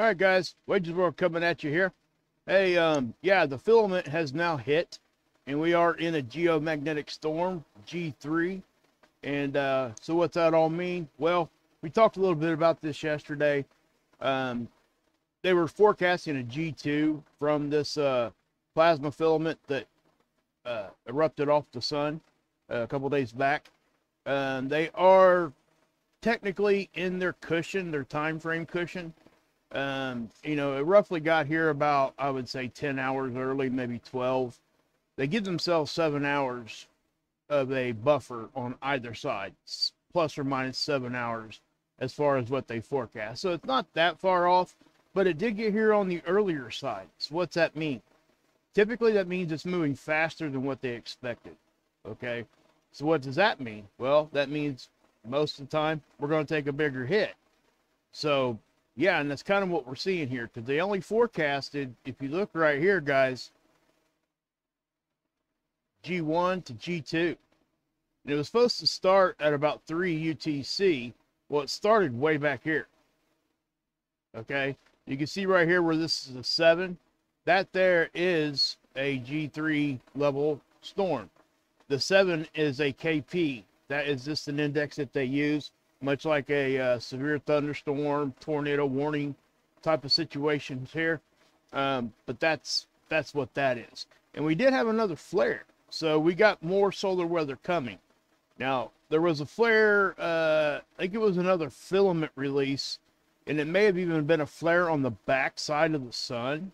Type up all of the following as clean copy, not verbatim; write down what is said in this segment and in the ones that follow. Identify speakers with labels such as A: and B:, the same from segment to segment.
A: All right, guys, Wages World coming at you here. Hey, yeah, the filament has now hit, and we are in a geomagnetic storm, G3. And so what's that all mean? Well, we talked a little bit about this yesterday. They were forecasting a G2 from this plasma filament that erupted off the sun a couple days back. They are technically in their cushion, their time frame cushion. You know, it roughly got here about, I would say, 10 hours early, maybe 12. They give themselves 7 hours of a buffer on either side, plus or minus 7 hours as far as what they forecast. So it's not that far off, but it did get here on the earlier side. So what's that mean? Typically, that means it's moving faster than what they expected. Okay, so what does that mean? Well, that means most of the time we're going to take a bigger hit. So yeah, and that's kind of what we're seeing here, because they only forecasted, if you look right here, guys, G1 to G2. And it was supposed to start at about 3 UTC. Well, it started way back here. Okay, you can see right here where this is a 7. That there is a G3 level storm. The 7 is a KP. That is just an index that they use, much like a severe thunderstorm, tornado warning type of situations here. But that's what that is. And we did have another flare. So we got more solar weather coming. Now, there was a flare, I think it was another filament release, and it may have even been a flare on the back side of the sun.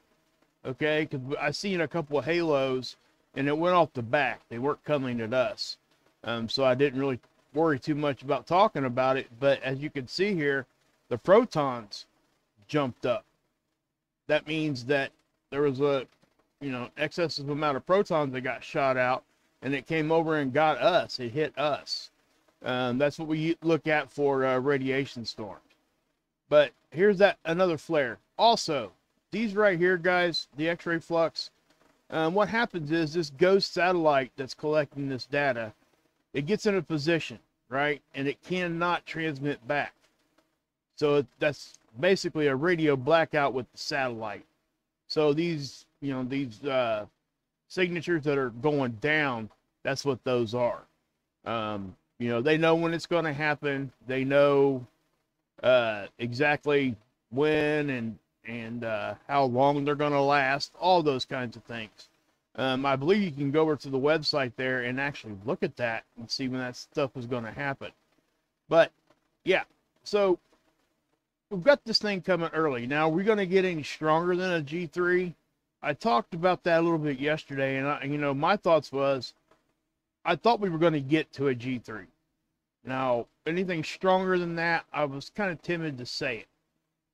A: Okay, because I seen a couple of halos, and it went off the back. They weren't coming at us. So I didn't really worry too much about talking about it. But as you can see here, the protons jumped up. That means that there was a, excessive amount of protons that got shot out, and it came over and got us. It hit us. That's what we look at for radiation storms. But here's another flare. Also, these right here, guys, the X-ray flux, what happens is this ghost satellite that's collecting this data, it gets in a position, right? And it cannot transmit back. So that's basically a radio blackout with the satellite. So these, signatures that are going down, that's what those are. They know when it's going to happen. They know exactly when and how long they're going to last, all those kinds of things. I believe you can go over to the website there and actually look at that and see when that stuff is going to happen. But yeah, so we've got this thing coming early. Now, are we going to get any stronger than a G3? I talked about that a little bit yesterday, and my thoughts was, I thought we were going to get to a G3. Now, anything stronger than that, I was kind of timid to say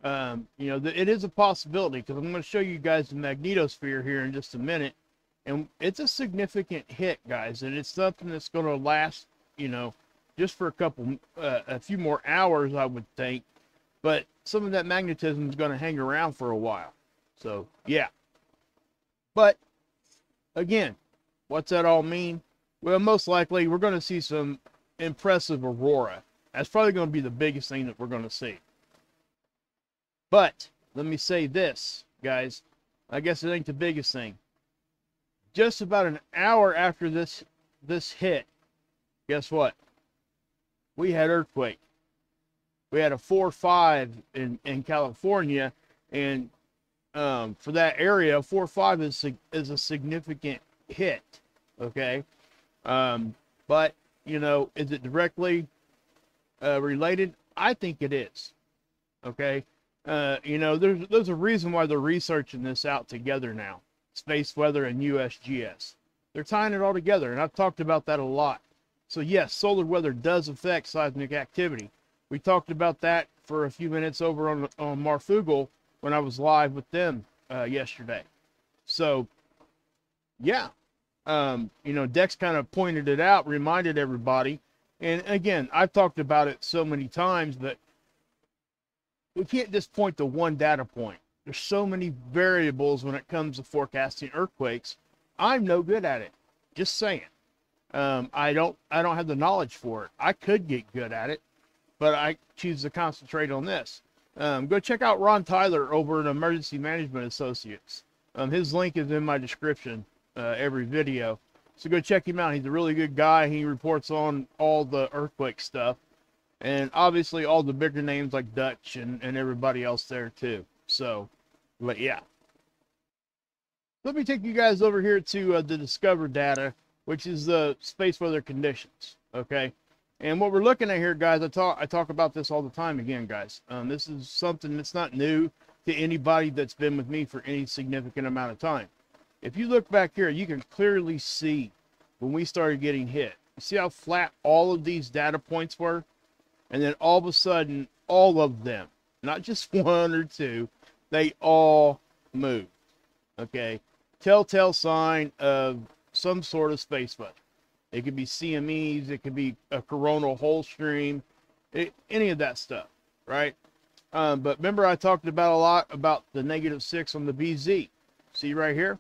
A: it. It is a possibility, because I'm going to show you guys the magnetosphere here in just a minute. And it's a significant hit, guys, and it's something that's going to last, just for a few more hours, I would think. But some of that magnetism is going to hang around for a while. So, yeah. But, again, what's that all mean? Well, most likely, we're going to see some impressive aurora. That's probably going to be the biggest thing that we're going to see. But, let me say this, guys. I guess it ain't the biggest thing. Just about an hour after this hit, guess what? We had earthquake. We had a 4.5 in California, and for that area, 4.5 is a significant hit. Okay, but is it directly related? I think it is. Okay, there's a reason why they're researching this out together now. Space weather and USGS. They're tying it all together, and I've talked about that a lot. So yes, solar weather does affect seismic activity. We talked about that for a few minutes over on Marfugal when I was live with them yesterday. So yeah, Dex kind of pointed it out, reminded everybody. And again, I've talked about it so many times, but we can't just point to one data point. There's so many variables when it comes to forecasting earthquakes. I'm no good at it. Just saying. I don't have the knowledge for it. I could get good at it, but I choose to concentrate on this. Go check out Ron Tyler over at Emergency Management Associates. His link is in my description every video. So go check him out. He's a really good guy. He reports on all the earthquake stuff. And obviously all the bigger names like Dutch and everybody else there too. So, but yeah. Let me take you guys over here to the Discover data, which is the space weather conditions. Okay. And what we're looking at here, guys, I talk about this all the time again, guys. This is something that's not new to anybody that's been with me for any significant amount of time. If you look back here, you can clearly see when we started getting hit. You see how flat all of these data points were? And then all of a sudden, all of them, not just one or two, they all moved. Okay? Telltale sign of some sort of space weather. It could be CMEs, it could be a coronal hole stream, any of that stuff, right? But remember I talked about a lot about the -6 on the BZ. See right here?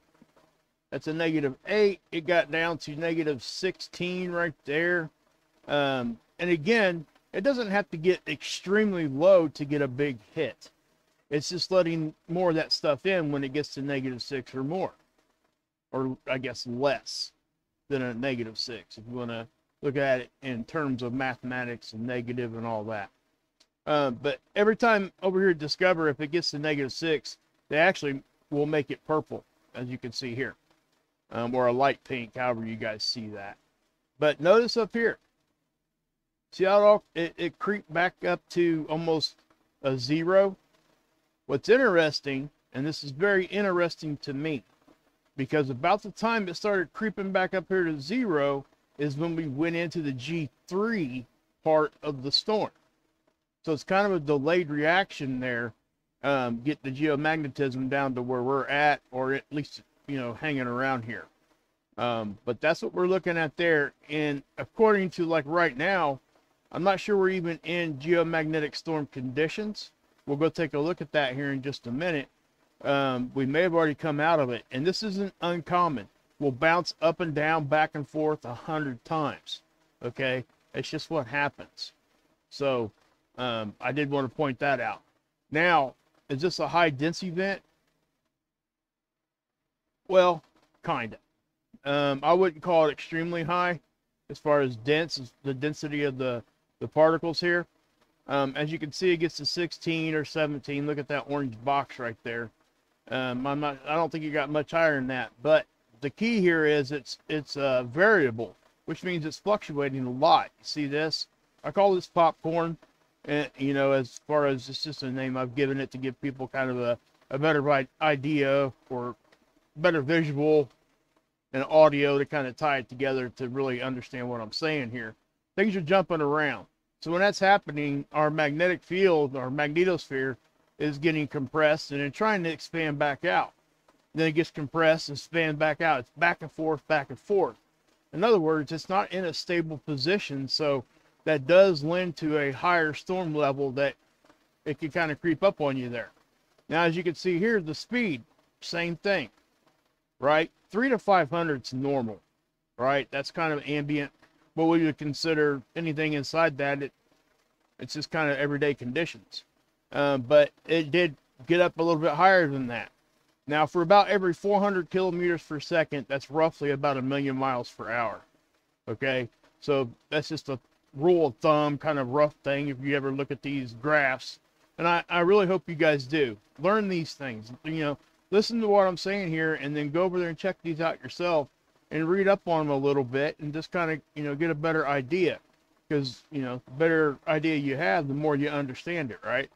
A: That's a -8. It got down to -16 right there. And again, it doesn't have to get extremely low to get a big hit. It's just letting more of that stuff in when it gets to -6 or more. Or I guess less than a -6, if you want to look at it in terms of mathematics and negative and all that. But every time over here at Discover, if it gets to -6, they actually will make it purple, as you can see here, or a light pink, however you guys see that. But notice up here, see how it creeped back up to almost a 0? What's interesting, and this is very interesting to me, because about the time it started creeping back up here to 0 is when we went into the G3 part of the storm. So it's kind of a delayed reaction there, get the geomagnetism down to where we're at, or at least, you know, hanging around here. But that's what we're looking at there. And according to like right now, I'm not sure we're even in geomagnetic storm conditions. We'll go take a look at that here in just a minute. We may have already come out of it, and this isn't uncommon. We'll bounce up and down, back and forth 100 times. Okay, it's just what happens. So I did want to point that out. Now, is this a high density event? Well, kind of. I wouldn't call it extremely high as far as dense, the density of the particles here. As you can see, it gets to 16 or 17. Look at that orange box right there. I don't think it got much higher than that, but the key here is it's variable, which means it's fluctuating a lot. You see this? I call this popcorn, and you know, as far as it's just a name I've given it to give people kind of a better idea or better visual and audio to kind of tie it together to really understand what I'm saying here. Things are jumping around. So when that's happening, our magnetic field, our magnetosphere, is getting compressed and then trying to expand back out. Then it gets compressed and expand back out. It's back and forth, back and forth. In other words, it's not in a stable position, so that does lend to a higher storm level that it can kind of creep up on you there. Now, as you can see here, the speed, same thing, right? 3 to 500 is normal, right? That's kind of ambient. What we would consider anything inside that, it's just kind of everyday conditions. But it did get up a little bit higher than that. Now, for about every 400 kilometers per second, that's roughly about 1,000,000 miles per hour. Okay, so that's just a rule of thumb, kind of rough thing if you ever look at these graphs. And I really hope you guys do learn these things. You know, listen to what I'm saying here, and then go over there and check these out yourself and read up on them a little bit, and just kind of, you know, get a better idea. Because, you know, the better idea you have, the more you understand it, right?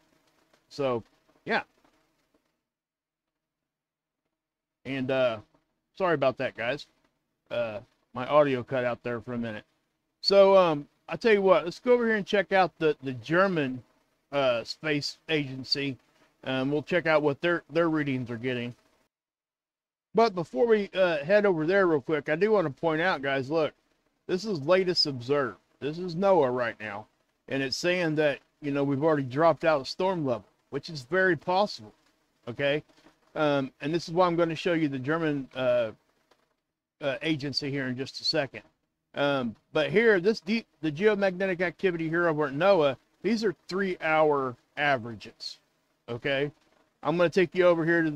A: So, yeah. And sorry about that, guys. My audio cut out there for a minute. So I'll tell you what, let's go over here and check out the German space agency. We'll check out what their readings are getting. But before we head over there real quick, I do want to point out, guys, look, this is latest observed. This is NOAA right now, and it's saying that, you know, we've already dropped out of storm level, which is very possible. Okay. And this is why I'm going to show you the German agency here in just a second. But here, the geomagnetic activity here over at NOAA, these are 3-hour averages. Okay, I'm going to take you over here to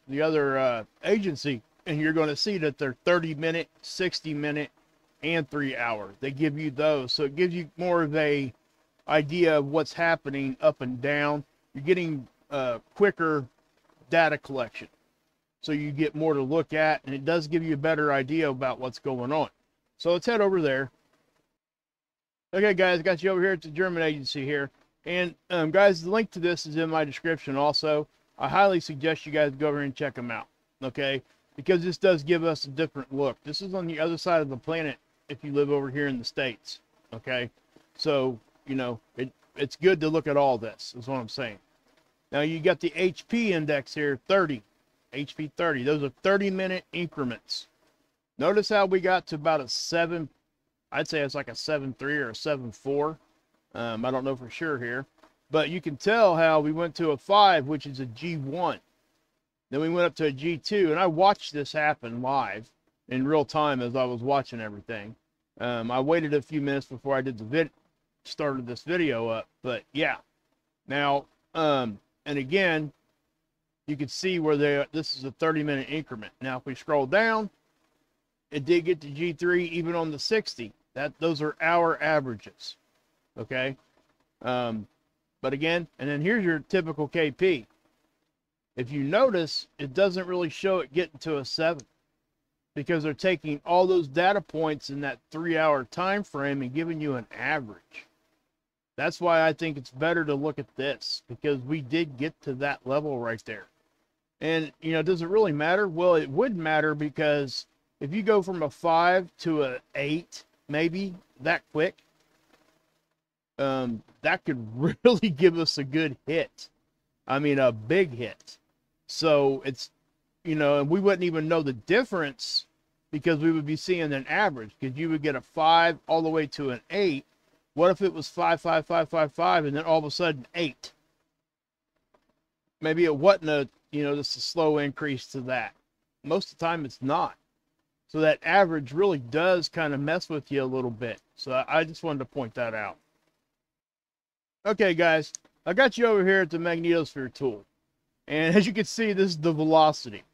A: the other agency, and you're going to see that they're 30-minute, 60-minute, and 3 hour. They give you those, so it gives you more of a idea of what's happening up and down. You're getting quicker data collection, so you get more to look at, and it does give you a better idea about what's going on. So let's head over there. Okay, guys, got you over here at the German agency here. And guys, the link to this is in my description also. I highly suggest you guys go over and check them out, okay? Because this does give us a different look. This is on the other side of the planet if you live over here in the States, okay? So, you know, it's good to look at all this, is what I'm saying. Now, you got the HP index here, 30. HP 30. Those are 30-minute increments. Notice how we got to about a 7, I'd say it's like a 7.3 or a 7.4. I don't know for sure here, but you can tell how we went to a 5, which is a G1. Then we went up to a G2, and I watched this happen live in real time as I was watching everything. I waited a few minutes before I did started this video up, but yeah. Now, and again, you can see where this is a 30-minute increment. Now, if we scroll down, it did get to G3 even on the 60. Those are hour averages. Okay, but again, and then here's your typical KP. If you notice, it doesn't really show it getting to a 7 because they're taking all those data points in that 3-hour time frame and giving you an average. That's why I think it's better to look at this, because we did get to that level right there. And, you know, does it really matter? Well, it would matter, because if you go from a 5 to a 8, maybe that quick, that could really give us a good hit. I mean, a big hit. So it's, you know, and we wouldn't even know the difference because we would be seeing an average, because you would get a 5 all the way to an 8. What if it was 5, 5, 5, 5, 5, and then all of a sudden 8? Maybe it wasn't a, you know, just a slow increase to that. Most of the time it's not. So that average really does kind of mess with you a little bit. So I just wanted to point that out. Okay, guys, I got you over here at the magnetosphere tool. And as you can see, this is the velocity.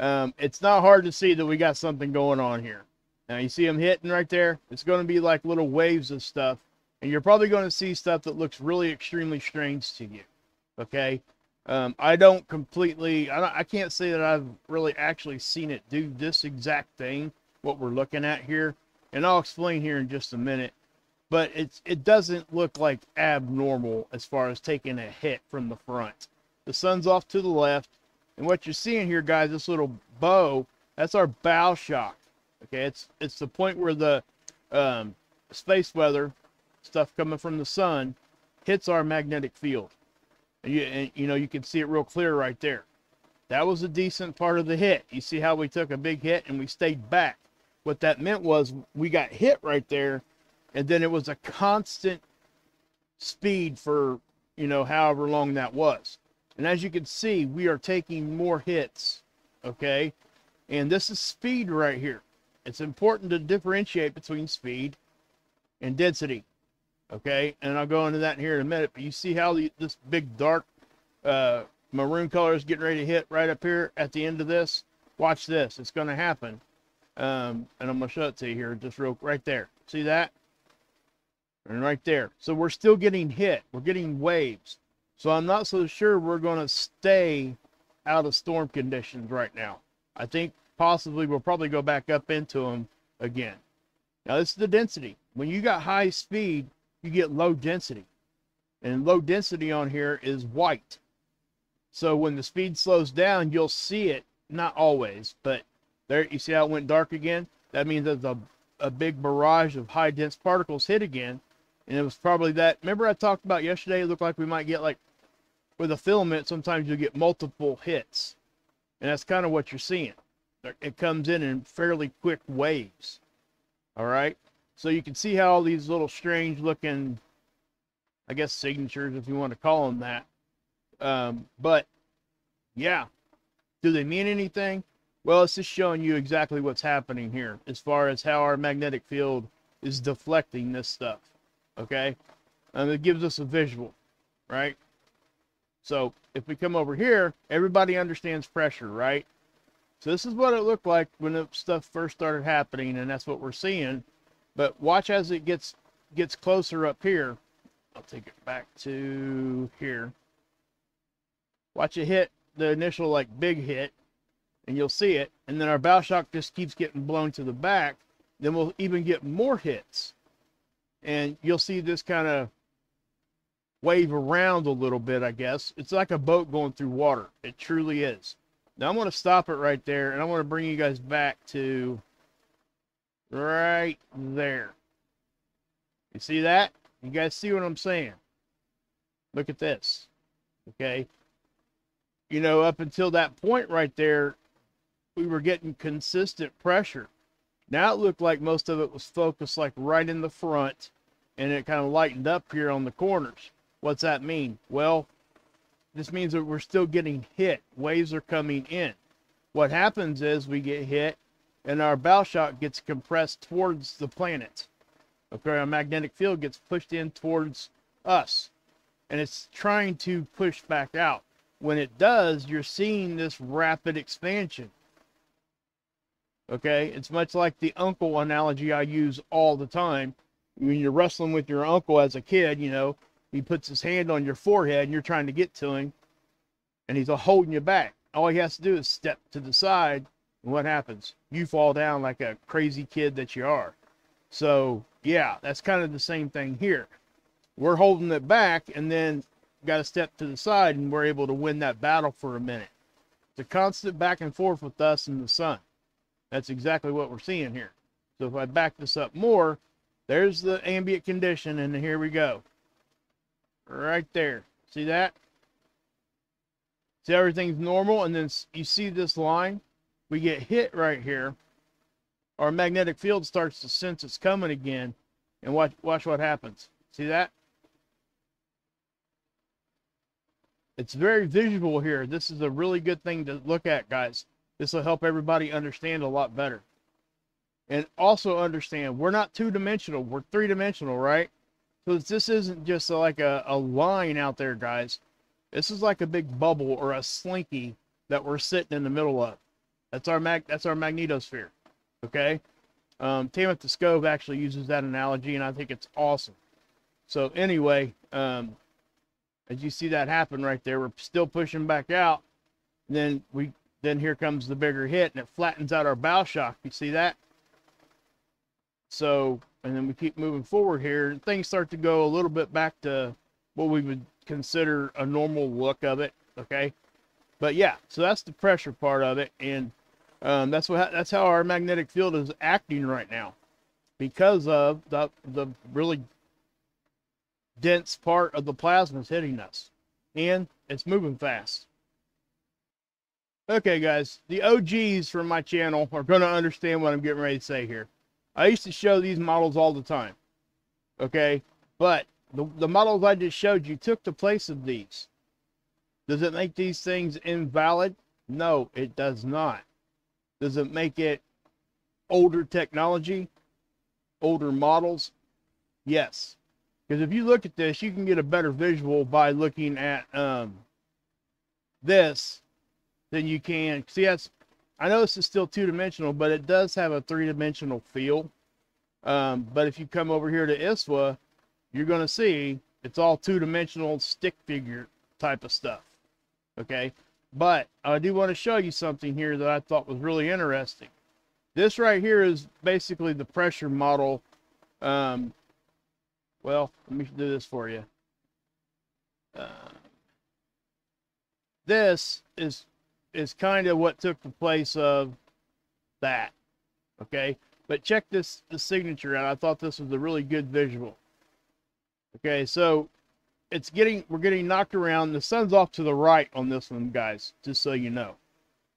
A: It's not hard to see that we got something going on here. Now, you see them hitting right there? It's going to be like little waves of stuff. And you're probably going to see stuff that looks really extremely strange to you. Okay? I can't say that I've really actually seen it do this exact thing, what we're looking at here. And I'll explain here in just a minute. But it doesn't look like abnormal as far as taking a hit from the front. The sun's off to the left. And what you're seeing here, guys, this little bow, that's our bow shock. Okay, it's the point where the space weather stuff coming from the sun hits our magnetic field. And you know, you can see it real clear right there. That was a decent part of the hit. You see how we took a big hit and we stayed back. What that meant was we got hit right there, and then it was a constant speed for, you know, however long that was. And as you can see, we are taking more hits, okay? And this is speed right here. It's important to differentiate between speed and density, okay? And I'll go into that here in a minute, but you see how this big dark maroon color is getting ready to hit right up here at the end of this? Watch this. It's going to happen. And I'm going to show it to you here just right there. See that? And right there. So we're still getting hit. We're getting waves. So I'm not so sure we're going to stay out of storm conditions right now. I think possibly we'll probably go back up into them again. Now this is the density. When you got high speed, you get low density. And low density on here is white. So when the speed slows down, you'll see it. Not always, but there, you see how it went dark again? That means there's a big barrage of high dense particles hit again. And it was probably that. Remember I talked about yesterday, it looked like we might get, like, with a filament, sometimes you get multiple hits. And that's kind of what you're seeing. It comes in fairly quick waves. All right? So you can see how all these little strange looking, I guess, signatures, if you want to call them that. But, yeah. Do they mean anything? Well, it's just showing you exactly what's happening here as far as how our magnetic field is deflecting this stuff. Okay? It gives us a visual, right? So if we come over here, everybody understands pressure, right? So this is what it looked like when the stuff first started happening, and that's what we're seeing. But watch as it gets closer up here. I'll take it back to here. Watch it hit the initial like big hit, and you'll see it. And then our bow shock just keeps getting blown to the back. Then we'll even get more hits. And you'll see this kind of wave around a little bit, I guess. It's like a boat going through water. It truly is. Now I'm going to stop it right there, and I want to bring you guys back to right there. You see that? You guys see what I'm saying? Look at this. Okay. You know, up until that point right there, we were getting consistent pressure. Now it looked like most of it was focused like right in the front, and it kind of lightened up here on the corners. What's that mean? Well, this means that we're still getting hit. Waves are coming in. What happens is we get hit, and our bow shock gets compressed towards the planet. Okay, our magnetic field gets pushed in towards us, and it's trying to push back out. When it does, you're seeing this rapid expansion. Okay, it's much like the uncle analogy I use all the time. When you're wrestling with your uncle as a kid, you know, he puts his hand on your forehead and you're trying to get to him, and he's holding you back. All he has to do is step to the side, and what happens? You fall down like a crazy kid that you are. So, yeah, that's kind of the same thing here. We're holding it back, and then got to step to the side, and we're able to win that battle for a minute. It's a constant back and forth with us and the sun. That's exactly what we're seeing here. So if I back this up more, there's the ambient condition, and here we go. Right there. See that? See, everything's normal, and then you see this line? We get hit right here. Our magnetic field starts to sense it's coming again, and watch what happens. See that? It's very visual here. This is a really good thing to look at, guys. This will help everybody understand a lot better. And also understand, we're not two-dimensional. We're three-dimensional, right? So this isn't just like a line out there, guys. This is like a big bubble or a slinky that we're sitting in the middle of. That's our magnetosphere. Okay? Tamith the Scove actually uses that analogy, and I think it's awesome. So anyway, as you see that happen right there, we're still pushing back out. Then here comes the bigger hit, and it flattens out our bow shock. You see that? So, and then we keep moving forward here, and things start to go a little bit back to what we would consider a normal look of it. Okay, but yeah, so that's the pressure part of it, and that's how our magnetic field is acting right now, because of the really dense part of the plasma is hitting us, and it's moving fast. Okay, guys, the OGs from my channel are going to understand what I'm getting ready to say here. I used to show these models all the time, okay? But the models I just showed you took the place of these. Does it make these things invalid? No, it does not. Does it make it older technology, older models? Yes. Because if you look at this, you can get a better visual by looking at this than you can. See, I know this is still two-dimensional, but it does have a three-dimensional feel. But if you come over here to ISWA, you're going to see it's all two-dimensional stick figure type of stuff. Okay? But I do want to show you something here that I thought was really interesting. This right here is basically the pressure model. Well, let me do this for you. This is kind of what took the place of that. Okay, but check the signature out. I thought this was a really good visual. Okay, so we're getting knocked around. The sun's off to the right on this one, guys, just so you know.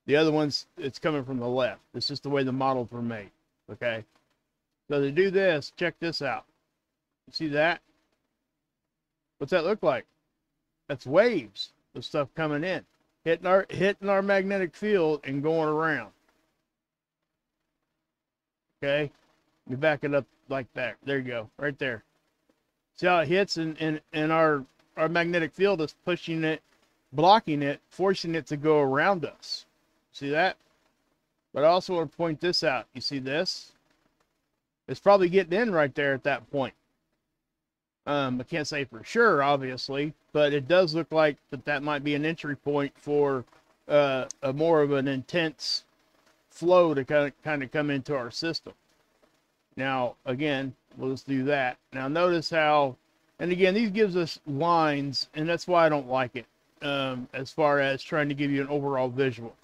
A: The other one's, it's coming from the left. It's just the way the models were made. Okay, so to do this, check this out. You see that? What's that look like? That's waves of stuff coming in, hitting our magnetic field and going around. Okay, we back it up like that. There you go, right there. See how it hits, and our magnetic field is pushing it blocking it, forcing it to go around us. See that? But I also want to point this out. You see this? It's probably getting in right there at that point. I can't say for sure, obviously, but it does look like that might be an entry point for a more of an intense flow to kind of come into our system. Now, again, let's do that. Now, notice how, and again, these gives us lines, and that's why I don't like it, as far as trying to give you an overall visual.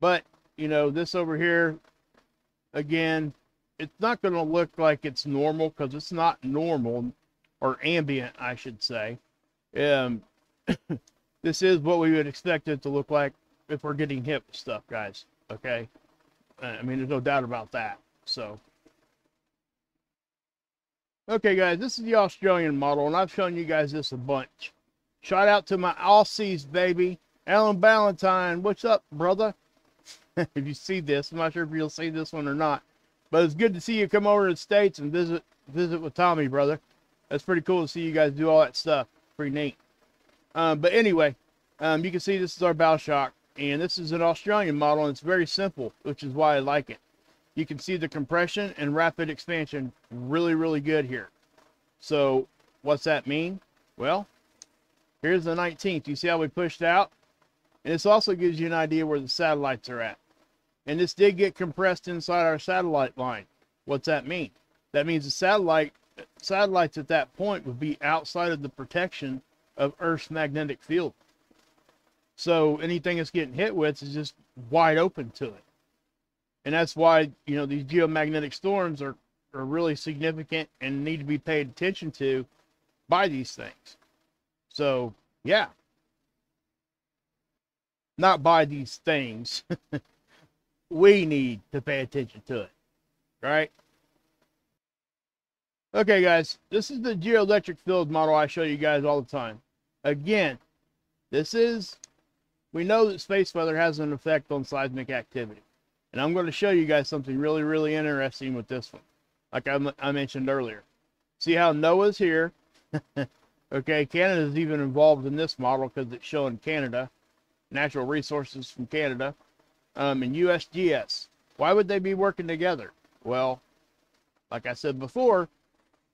A: But, you know, this over here, again, it's not going to look like it's normal, because it's not normal, or ambient, I should say. This is what we would expect it to look like if we're getting hit with stuff, guys. Okay? I mean, there's no doubt about that. So, okay, guys, this is the Australian model, and I've shown you guys this a bunch. Shout out to my Aussies, baby. Alan Ballantyne, what's up, brother? If you see this, I'm not sure if you'll see this one or not, but it's good to see you come over to the States and visit with Tommy, brother. That's pretty cool to see you guys do all that stuff. Pretty neat. But anyway, you can see this is our bow shock, and this is an Australian model, and it's very simple, which is why I like it. You can see the compression and rapid expansion really, really good here. So what's that mean? Well, here's the 19th. You see how we pushed out? And this also gives you an idea where the satellites are at. And this did get compressed inside our satellite line. What's that mean? That means the satellites at that point would be outside of the protection of Earth's magnetic field. So anything it's getting hit with is just wide open to it. And that's why, you know, these geomagnetic storms are really significant and need to be paid attention to by these things. So, yeah. Not by these things. We need to pay attention to it. Right? Okay, guys. This is the geoelectric field model I show you guys all the time. Again, we know that space weather has an effect on seismic activity. And I'm going to show you guys something really, really interesting with this one. Like I mentioned earlier. See how NOAA's here. Okay, Canada's even involved in this model because it's showing Canada. Natural resources from Canada. And USGS. Why would they be working together? Well, like I said before,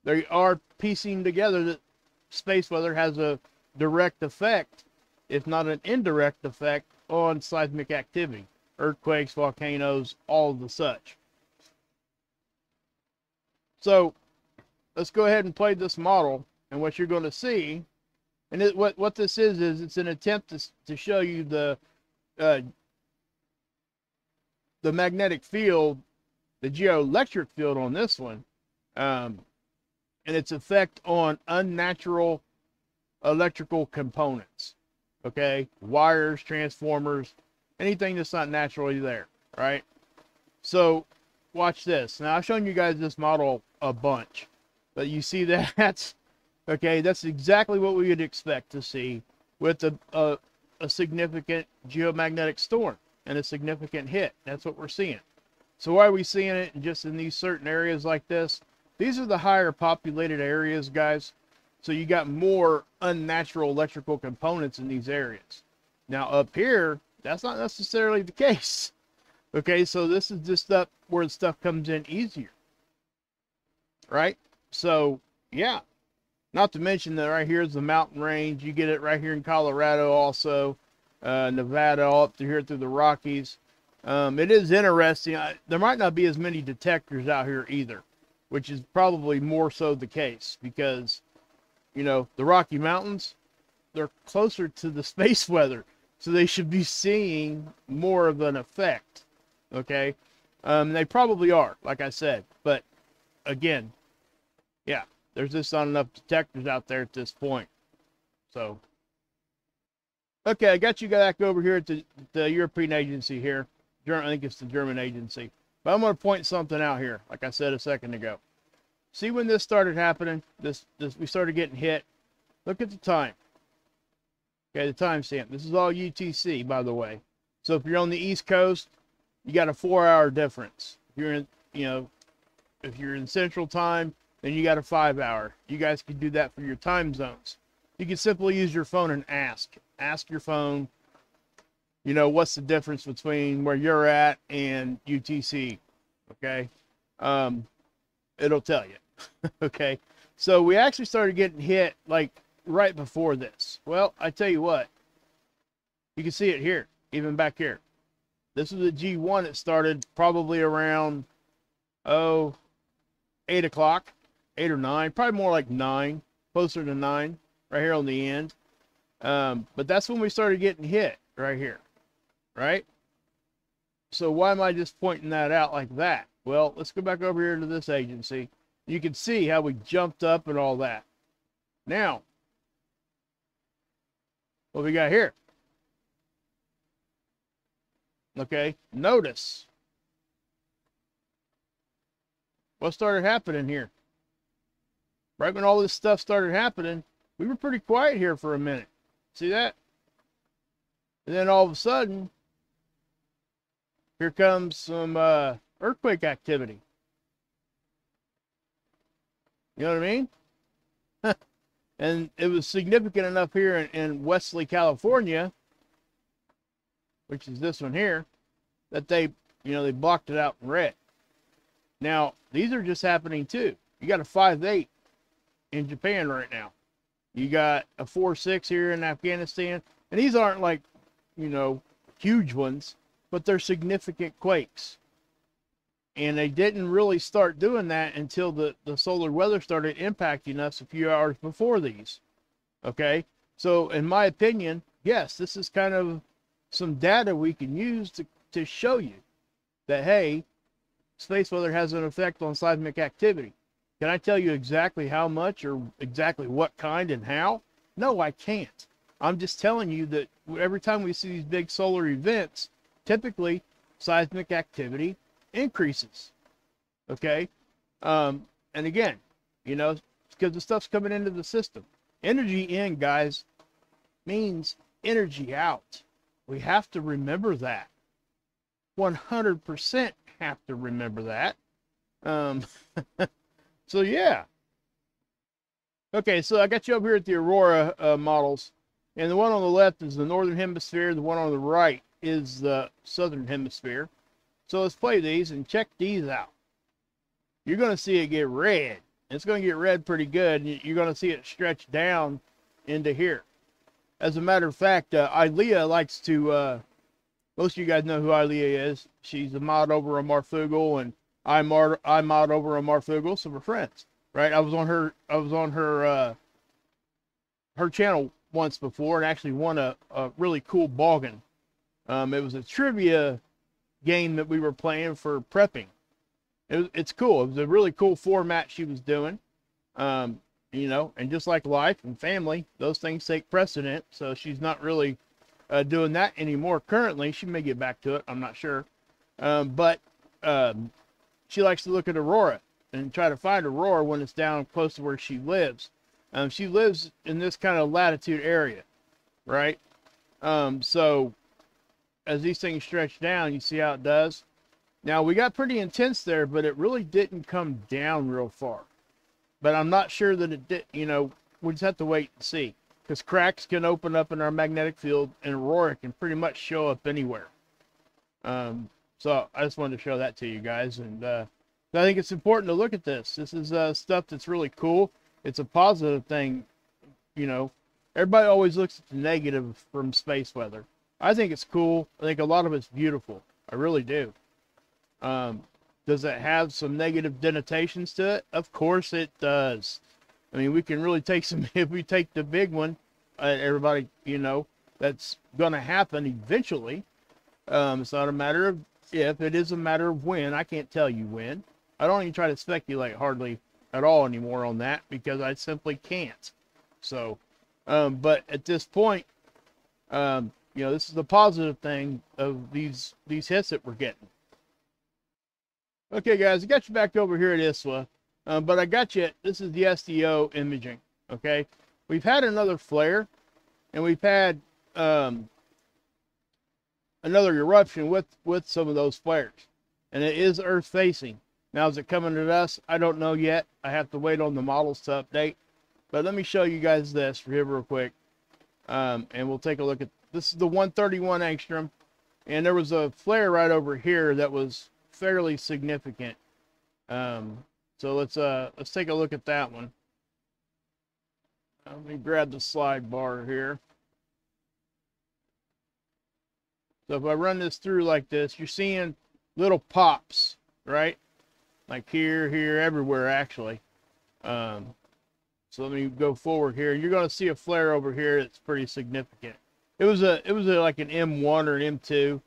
A: they are piecing together that space weather has a direct effect, if not an indirect effect, on seismic activity. Earthquakes, volcanoes, all of the such. So, let's go ahead and play this model, and what you're going to see, and what this is it's an attempt to show you the magnetic field, the geoelectric field on this one, and its effect on unnatural electrical components. Okay, wires, transformers, anything that's not naturally there, right? So watch this. Now I've shown you guys this model a bunch, but you see that's okay, that's exactly what we would expect to see with a significant geomagnetic storm and a significant hit. That's what we're seeing. So why are we seeing it just in these certain areas like this? These are the higher populated areas, guys. So you got more unnatural electrical components in these areas. Now up here, that's not necessarily the case. Okay, so this is just up where the stuff comes in easier. Right? So, yeah. Not to mention that right here is the mountain range. You get it right here in Colorado also. Nevada, all up through here through the Rockies. It is interesting. There might not be as many detectors out here either, which is probably more so the case because, you know, the Rocky Mountains, they're closer to the space weather, so they should be seeing more of an effect. Okay, they probably are, like I said, but again, yeah, there's just not enough detectors out there at this point. So, okay, I got you back over here at the European agency here. I think it's the German agency, but I'm going to point something out here, like I said a second ago. See when this started happening? We started getting hit. Look at the time. Okay, the timestamp. This is all UTC, by the way. So if you're on the East Coast, you got a 4-hour difference. If you're in, if you're in Central Time, then you got a 5-hour. You guys can do that for your time zones. You can simply use your phone and ask ask your phone, you know, what's the difference between where you're at and UTC, okay? It'll tell you, okay? So we actually started getting hit like right before this. Well, I tell you what, you can see it here, even back here. This was a G1. It started probably around, 8 o'clock, 8 or 9, probably more like 9, closer to 9, right here on the end. But that's when we started getting hit right here, right? So why am I just pointing that out like that? Well, let's go back over here to this agency. You can see how we jumped up and all that. Now, what we got here? Okay, notice what started happening here. Right when all this stuff started happening, we were pretty quiet here for a minute. See that? And then all of a sudden, here comes some earthquake activity. You know what I mean? And it was significant enough here in Wesley, California, which is this one here, that they blocked it out in red. Now, these are just happening too. You got a 5.8 in Japan right now. You got a 4.6 here in Afghanistan. And these aren't like, huge ones, but they're significant quakes. And they didn't really start doing that until the solar weather started impacting us a few hours before these. Okay? So, in my opinion, yes, this is kind of some data we can use to show you that, hey, space weather has an effect on seismic activity. Can I tell you exactly how much or exactly what kind and how? No, I can't. I'm just telling you that every time we see these big solar events, typically seismic activity increases. Okay? And again, because the stuff's coming into the system. Energy in, guys, means energy out. We have to remember that. 100% have to remember that. So yeah. Okay, so I got you up here at the Aurora models. And the one on the left is the northern hemisphere. The one on the right is the southern hemisphere. So let's play these and check these out. You're going to see it get red. It's going to get red pretty good. You're going to see it stretch down into here. As a matter of fact, Ilea likes to, most of you guys know who Ilea is. She's a mod over on Marfugal, and I mod over on Marfugal, so we're friends, right? I was on her channel once before and actually won a really cool boggin. It was a trivia game that we were playing for prepping. It's cool. It was a really cool format she was doing. And just like life and family, those things take precedent. So she's not really doing that anymore currently. She may get back to it. I'm not sure. But she likes to look at Aurora and try to find Aurora when it's down close to where she lives. She lives in this kind of latitude area, right? So as these things stretch down, you see how it does. Now, we got pretty intense there, but it really didn't come down real far. But I'm not sure that it did, we just have to wait and see. Because cracks can open up in our magnetic field, and Aurora can pretty much show up anywhere. So I just wanted to show that to you guys. And I think it's important to look at this. This is stuff that's really cool. It's a positive thing, Everybody always looks at the negative from space weather. I think it's cool. I think a lot of it's beautiful. I really do. Does it have some negative denotations to it? Of course it does. I mean, we can really take some, if we take the big one, everybody, that's going to happen eventually. It's not a matter of if, it is a matter of when. I can't tell you when. I don't even try to speculate hardly at all anymore on that because I simply can't. So, but at this point, this is the positive thing of these hits that we're getting. Okay, guys, I got you back over here at ISWA, but I got you. This is the SDO imaging. Okay, we've had another flare, and we've had another eruption with some of those flares, and it is Earth facing. Now, is it coming at us? I don't know yet. I have to wait on the models to update. But let me show you guys this here real quick. And we'll take a look at, this is the 131 angstrom, and there was a flare right over here that was fairly significant. So let's take a look at that one. Let me grab the slide bar here. So if I run this through like this, you're seeing little pops, right? Like here, here, everywhere actually. So let me go forward here. You're going to see a flare over here that's pretty significant. It was like an M1 or an M2,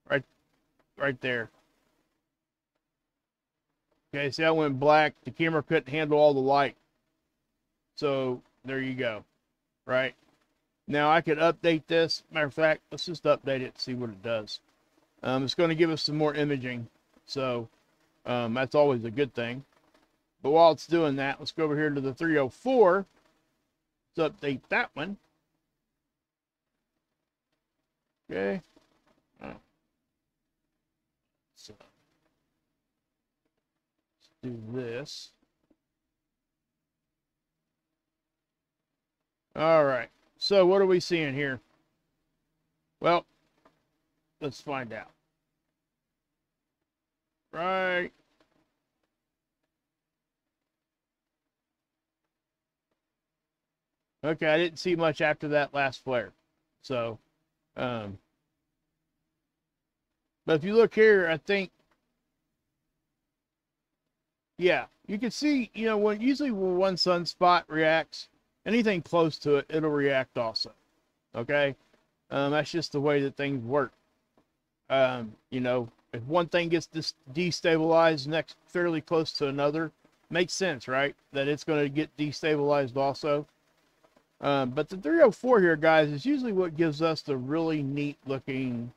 A: right there. Okay, see, I went black. The camera couldn't handle all the light. So there you go, right? Now I could update this. Matter of fact, let's just update it and see what it does. It's going to give us some more imaging, so that's always a good thing. But while it's doing that, let's go over here to the 304. Let's update that one. Okay. So let's do this. All right. So what are we seeing here? Well, let's find out. Right. Okay, I didn't see much after that last flare. So, but if you look here, I think, yeah, you can see, you know, usually when one sunspot reacts, anything close to it, it'll react also. Okay, that's just the way that things work. You know, if one thing gets destabilized next fairly close to another, makes sense, right? That it's going to get destabilized also. But the 304 here, guys, is usually what gives us the really neat looking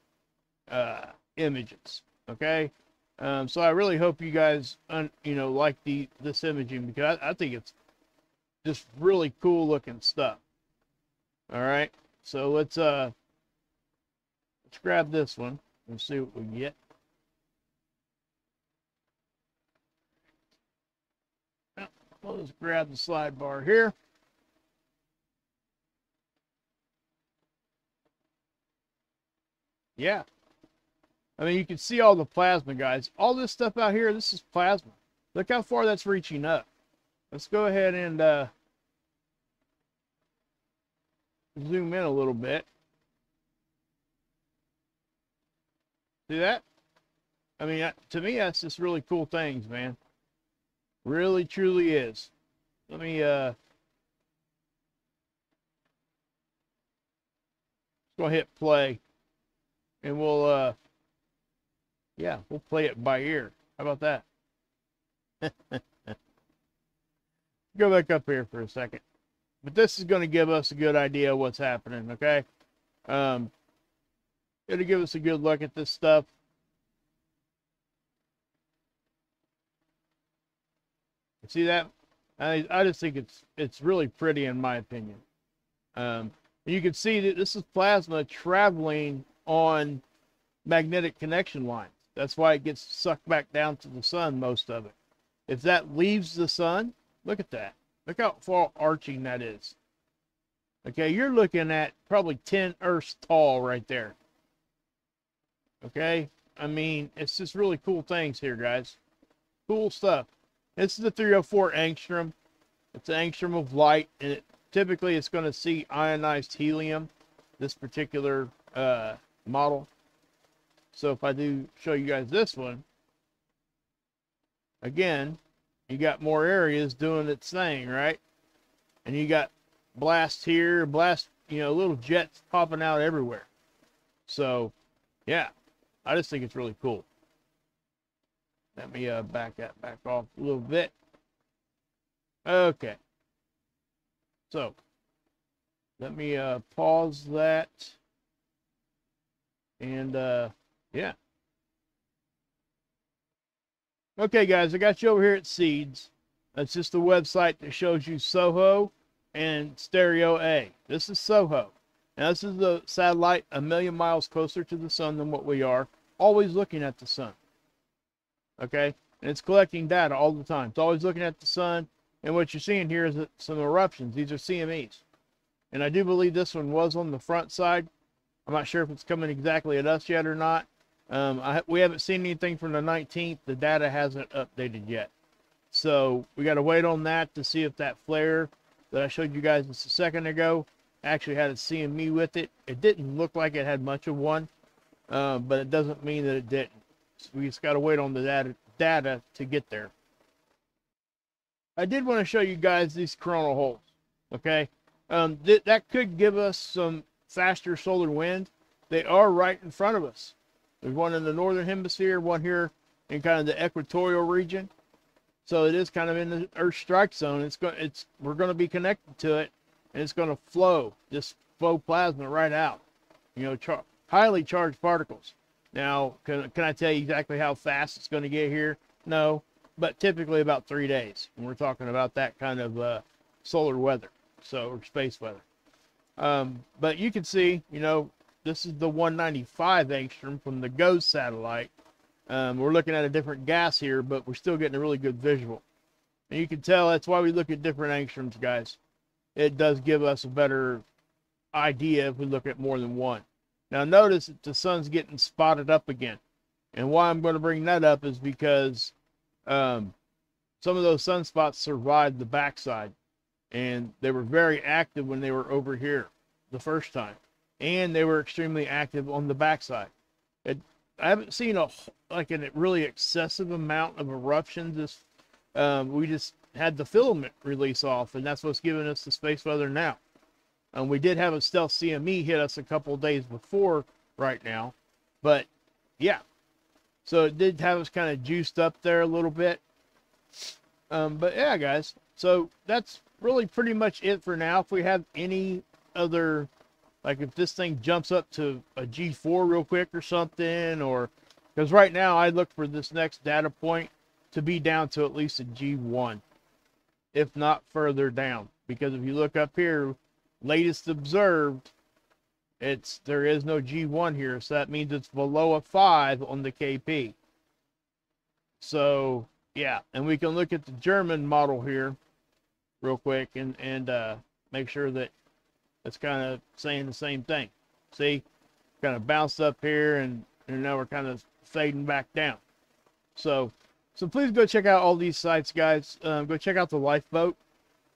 A: images. Okay, so I really hope you guys, you know, like this imaging, because I think it's just really cool looking stuff. All right, so let's grab this one and see what we get. Well, let's grab the slide bar here. Yeah, I mean, you can see all the plasma, guys. All this stuff out here, this is plasma. Look how far that's reaching up. Let's go ahead and zoom in a little bit. See that? I mean, to me, that's just really cool things, man. Really, truly is. Let me go hit play, and we'll yeah, we'll play it by ear. How about that? Go back up here for a second. But this is going to give us a good idea of what's happening, okay? It'll give us a good look at this stuff. See that? I just think it's really pretty, in my opinion. You can see that this is plasma traveling on magnetic connection lines. That's why it gets sucked back down to the sun, most of it. If that leaves the sun, look at that. Look how far arching that is. Okay, you're looking at probably 10 Earths tall right there. Okay, I mean, it's just really cool things here, guys. Cool stuff. This is the 304 angstrom. It's an angstrom of light, and typically it's going to see ionized helium, this particular model. So if I do show you guys this one, again, you got more areas doing its thing, right? And you got blast here, blast, you know, little jets popping out everywhere. So, yeah, I just think it's really cool. Let me back off a little bit. Okay. So, let me pause that. And, yeah. Okay, guys, I got you over here at Seeds. That's just the website that shows you SOHO and Stereo A. This is SOHO. Now, this is the satellite 1,000,000 miles closer to the sun than what we are, always looking at the sun. Okay? And it's collecting data all the time. It's always looking at the sun. And what you're seeing here is some eruptions. These are CMEs. And I do believe this one was on the front side. I'm not sure if it's coming exactly at us yet or not. We haven't seen anything from the 19th. The data hasn't updated yet. So we got to wait on that to see if that flare that I showed you guys just a second ago actually had a CME with it. It didn't look like it had much of one, but it doesn't mean that it didn't. So we just got to wait on the data to get there. I did want to show you guys these coronal holes. Okay, that could give us some faster solar wind. They are right in front of us. There's one in the northern hemisphere, one here in kind of the equatorial region. So it is kind of in the Earth strike zone. We're going to be connected to it, and it's going to flow, just flow plasma right out. You know, highly charged particles. Now, can I tell you exactly how fast it's going to get here? No, but typically about 3 days. And we're talking about that kind of solar weather, or space weather. But you can see, you know, this is the 195 angstrom from the GOES satellite. We're looking at a different gas here, but we're still getting a really good visual. And you can tell that's why we look at different angstroms, guys. It does give us a better idea if we look at more than one. Now notice that the sun's getting spotted up again. And why I'm going to bring that up is because some of those sunspots survived the backside. And they were very active when they were over here the first time. And they were extremely active on the backside. I haven't seen a really excessive amount of eruptions. We just had the filament release off, and that's what's giving us the space weather now. We did have a stealth CME hit us a couple of days before right now, but yeah. So it did have us kind of juiced up there a little bit. But yeah, guys. So that's really pretty much it for now. If we have any other, like if this thing jumps up to a G4 real quick or something, or because right now I look for this next data point to be down to at least a G1, if not further down. Because if you look up here, latest observed, there is no G1 here, so that means it's below a 5 on the KP. So yeah, and we can look at the German model here real quick and make sure that it's kind of saying the same thing. See, kind of bounced up here, and now we're kind of fading back down. So please go check out all these sites, guys. Go check out the lifeboat.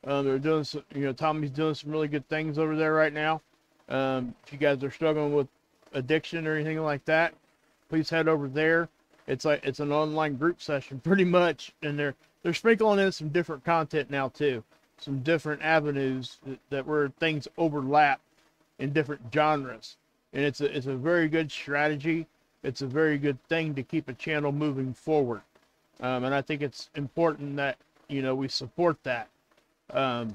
A: They're doing some, Tommy's doing some really good things over there right now. If you guys are struggling with addiction or anything like that, please head over there. It's an online group session pretty much, and they're sprinkling in some different content now too. Some different avenues where things overlap in different genres, and it's a very good strategy. It's a very good thing to keep a channel moving forward, and I think it's important that we support that. And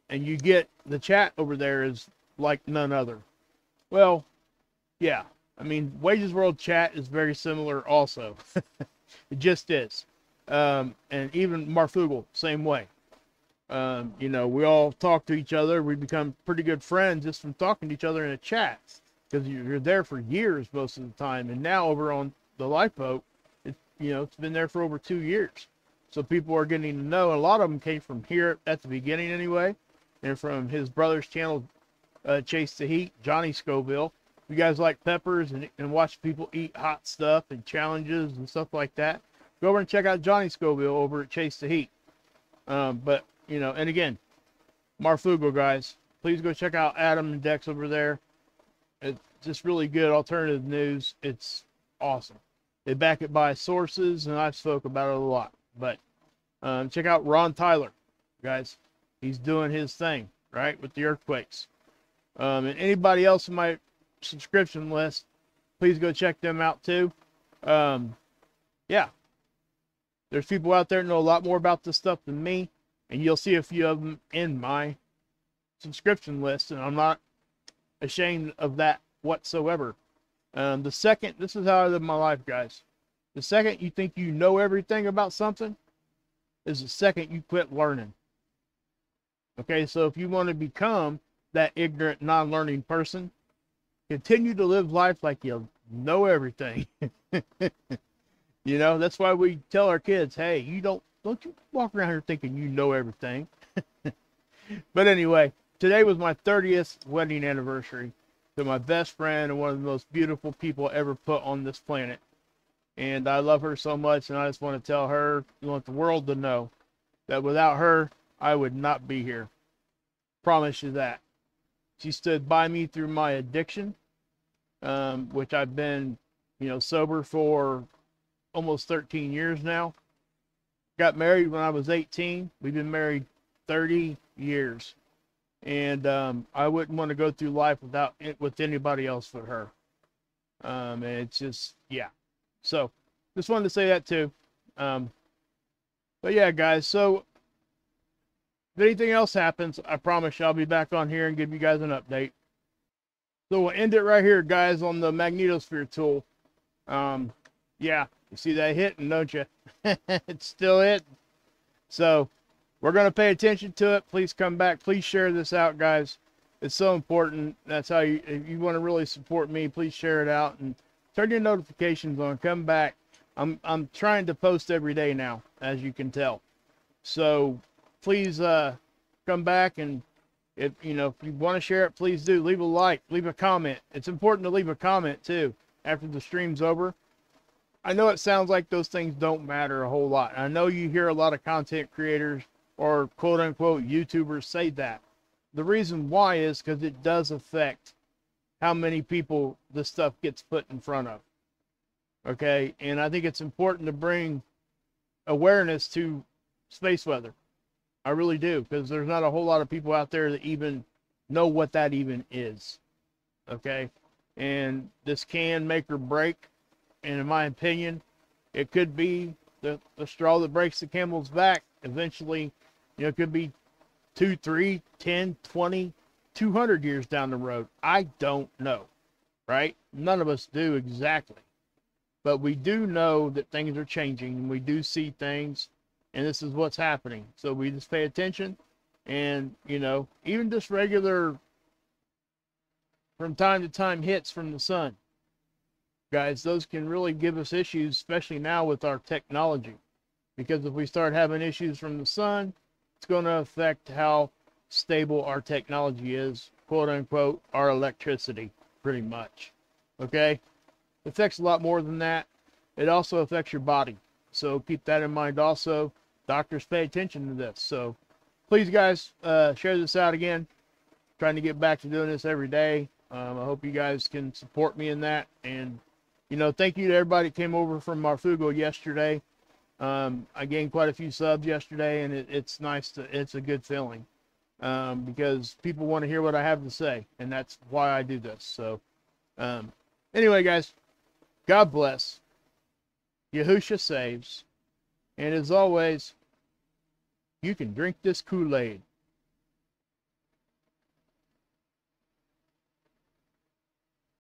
A: you get the chat over there is like none other. Well, yeah, I mean, Wages World chat is very similar also. It just is. And even Marfugel, same way. We all talk to each other. We become pretty good friends just from talking to each other in a chat, because you're there for years most of the time. And now over on the lifeboat, it's been there for over 2 years. So people are getting to know. A lot of them came from here at the beginning anyway, and from his brother's channel, Chase the Heat, Johnny Scoville. If you guys like peppers and watch people eat hot stuff and challenges and stuff like that, go over and check out Johnny Scoville over at Chase the Heat. But and again, Marfugel, guys, please go check out Adam and Dex over there. It's just really good alternative news. It's awesome. They back it by sources, and I've spoke about it a lot. But check out Ron Tyler, guys. He's doing his thing, right, with the earthquakes. And anybody else in my subscription list, please go check them out too. Yeah. There's people out there that know a lot more about this stuff than me, and you'll see a few of them in my subscription list, and I'm not ashamed of that whatsoever. This is how I live my life, guys. The second you think you know everything about something is the second you quit learning. Okay, so if you want to become that ignorant, non-learning person, continue to live life like you know everything. That's why we tell our kids, hey, don't you walk around here thinking you know everything. But anyway, today was my 30th wedding anniversary to my best friend and one of the most beautiful people ever put on this planet. And I love her so much, and I just want to tell her, I want the world to know that without her, I would not be here. Promise you that. She stood by me through my addiction, which I've been, sober for almost 13 years now. Got married when I was 18. We've been married 30 years. And I wouldn't want to go through life with anybody else but her. And it's just, yeah. So, just wanted to say that too. But yeah, guys, so if anything else happens, I promise you I'll be back on here and give you guys an update. So we'll end it right here, guys, on the magnetosphere tool. Yeah, you see that hitting, don't you? It's still hitting. So we're going to pay attention to it. Please come back. Please share this out, guys. It's so important. That's how if you want to really support me, please share it out and turn your notifications on. Come back. I'm trying to post every day now, as you can tell. So please come back, and if you want to share it, please do. Leave a like, leave a comment. It's important to leave a comment too after the stream's over. I know it sounds like those things don't matter a whole lot. I know you hear a lot of content creators or quote unquote YouTubers say that. The reason why is because it does affect how many people this stuff gets put in front of. Okay, and I think it's important to bring awareness to space weather. I really do, because there's not a whole lot of people out there that even know what that even is. Okay, and this can make or break, and in my opinion, it could be the straw that breaks the camel's back. Eventually, it could be 2, 3, 10, 20, 200 years down the road. I don't know, right? None of us do exactly. But we do know that things are changing, and we do see things, and this is what's happening. So we just pay attention, and, even just regular, from time to time, hits from the sun. Guys, those can really give us issues, especially now with our technology. Because if we start having issues from the sun, it's going to affect how stable our technology is, quote unquote, our electricity, pretty much. Okay? It affects a lot more than that. It also affects your body. So keep that in mind also. Doctors pay attention to this. So please, guys, share this out again. Trying to get back to doing this every day. I hope you guys can support me in that. And, thank you to everybody that came over from Marfugo yesterday. I gained quite a few subs yesterday, and it's nice it's a good feeling. Because people want to hear what I have to say. And that's why I do this. So, anyway, guys. God bless. Yahusha saves. And as always, you can drink this Kool-Aid.